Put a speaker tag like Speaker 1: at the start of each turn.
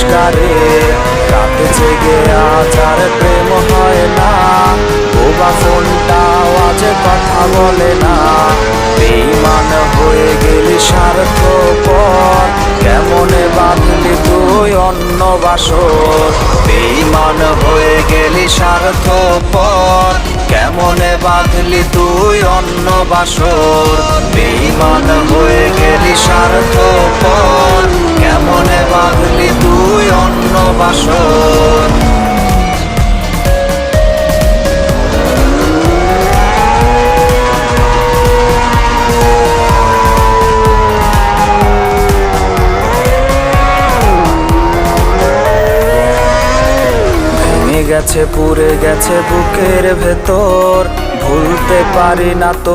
Speaker 1: তিরস্কারে। রাতে জেগে আজ আর প্রেম হয় না, বোবা ফোনটাও আজ কথা বলে না। বেঈমান হয়ে গেলি স্বার্থপর, কেমনে বাঁধলি তুই অন্য বাসর। বেঈমান হয়ে গেলি স্বার্থপর, কেমনে বাঁধলি তুই অন্য বাসর। বেঈমান হয়ে গেলি স্বার্থপর, কেমনে বাঁধলি তুই অন্য বাসর। গেছে পুড়ে গেছে বুকের ভেতর, ভুলতে পারি না তো